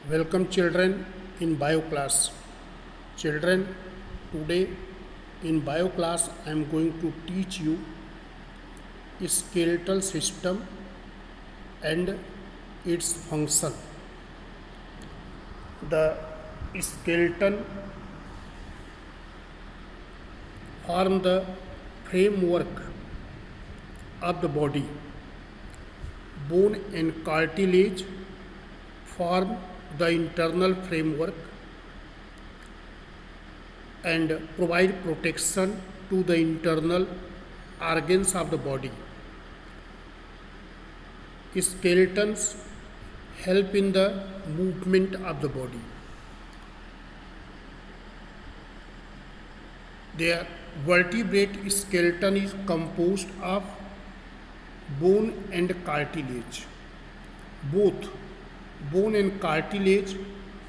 Welcome children in bio class. Children, today in bio class I am going to teach you skeletal system and its function. The skeleton form the framework of the body. Bone and cartilage form the internal framework and provide protection to the internal organs of the body. Skeletons help in the movement of the body. Their vertebrate skeleton is composed of bone and cartilage. Both bone and cartilage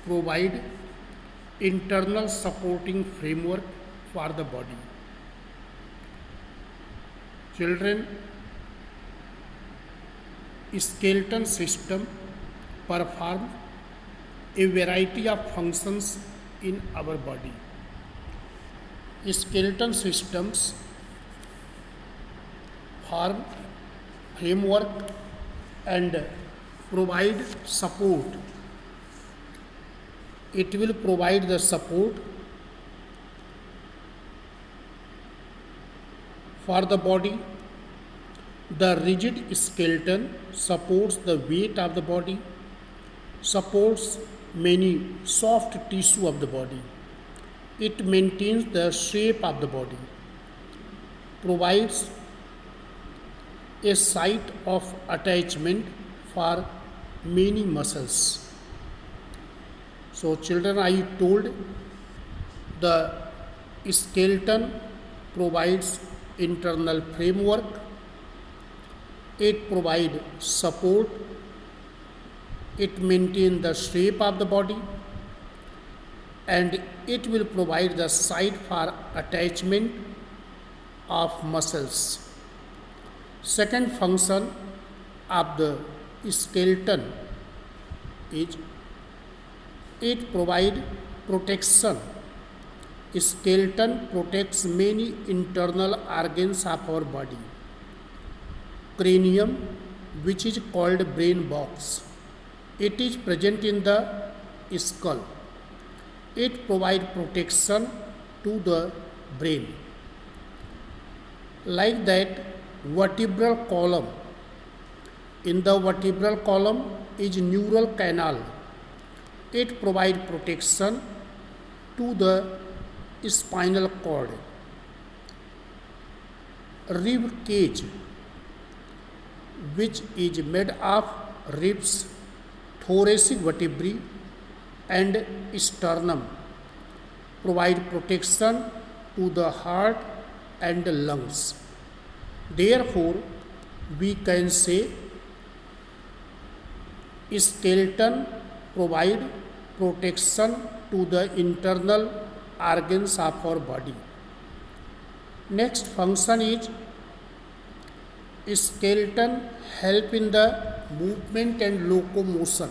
provide internal supporting framework for the body. Children, skeleton system perform a variety of functions in our body. Skeleton systems form framework and provide support. It will provide the support for the body. The rigid skeleton supports the weight of the body, supports many soft tissue of the body. It maintains the shape of the body, provides a site of attachment for many muscles. So children, I told the skeleton provides internal framework, it provides support, it maintains the shape of the body, and it will provide the site for attachment of muscles. Second function of the skeleton is it provides protection. Skeleton protects many internal organs of our body. Cranium, which is called brain box, it is present in the skull. It provides protection to the brain. Like that, vertebral column. In the vertebral column is neural canal. It provides protection to the spinal cord. Rib cage, which is made of ribs, thoracic vertebrae and sternum, provide protection to the heart and the lungs. Therefore, we can say skeleton provide protection to the internal organs of our body. Next function is skeleton help in the movement and locomotion.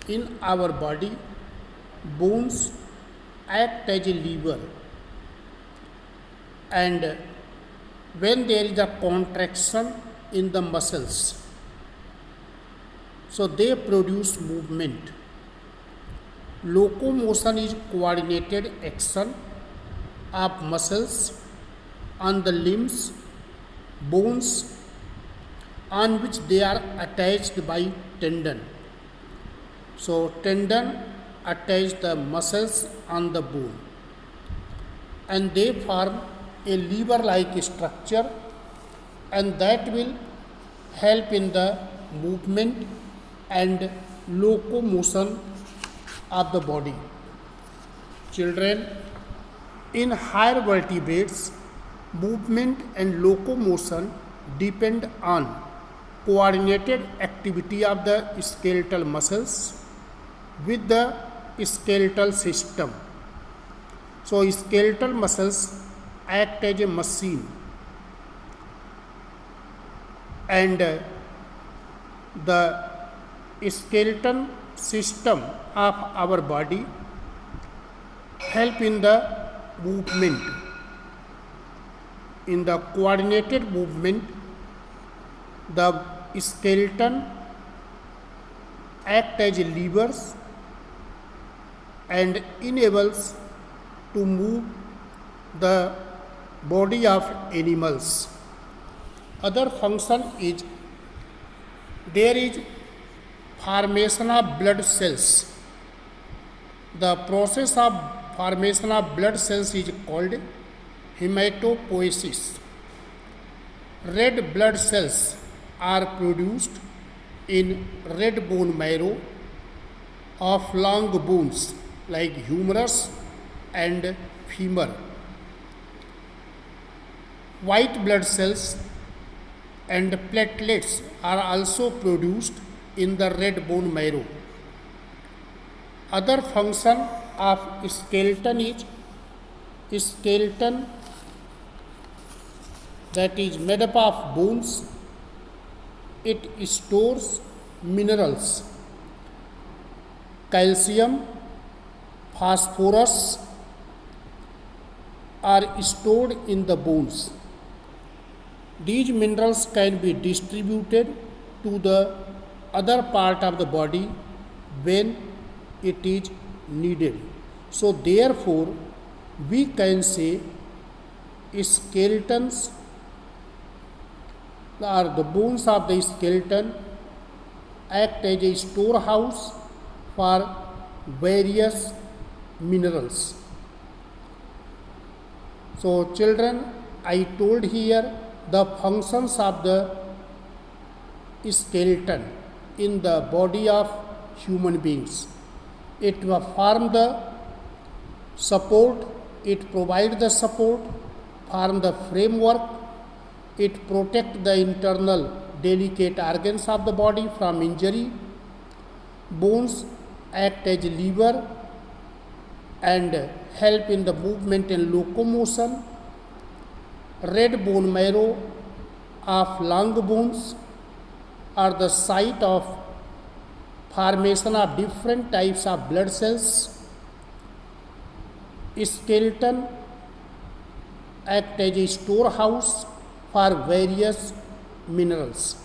In our body, bones act as a lever, and when there is a contraction in the muscles, so they produce movement. Locomotion is coordinated action of muscles on the limbs, bones on which they are attached by tendon. So tendon attach the muscles on the bone and they form a lever-like structure, and that will help in the movement and locomotion of the body. Children, in higher vertebrates, movement and locomotion depend on coordinated activity of the skeletal muscles with the skeletal system. So skeletal muscles act as a machine, and the skeleton system of our body help in the movement. In the coordinated movement, the skeleton act as levers and enables to move the body of animals. Other function is there is formation of blood cells. The process of formation of blood cells is called hematopoiesis. Red blood cells are produced in red bone marrow of long bones like humerus and femur. White blood cells and platelets are also produced in the red bone marrow. Other function of skeleton is skeleton that is made up of bones. It stores minerals, calcium, phosphorus are stored in the bones. These minerals can be distributed to the other part of the body when it is needed. So therefore, we can say skeletons or the bones of the skeleton act as a storehouse for various minerals. So children, I told here the functions of the skeleton in the body of human beings. It will form the support, it provide the support, form the framework, it protect the internal delicate organs of the body from injury. Bones act as lever and help in the movement and locomotion. Red bone marrow of long bones are the site of formation of different types of blood cells. Skeleton act as a storehouse for various minerals.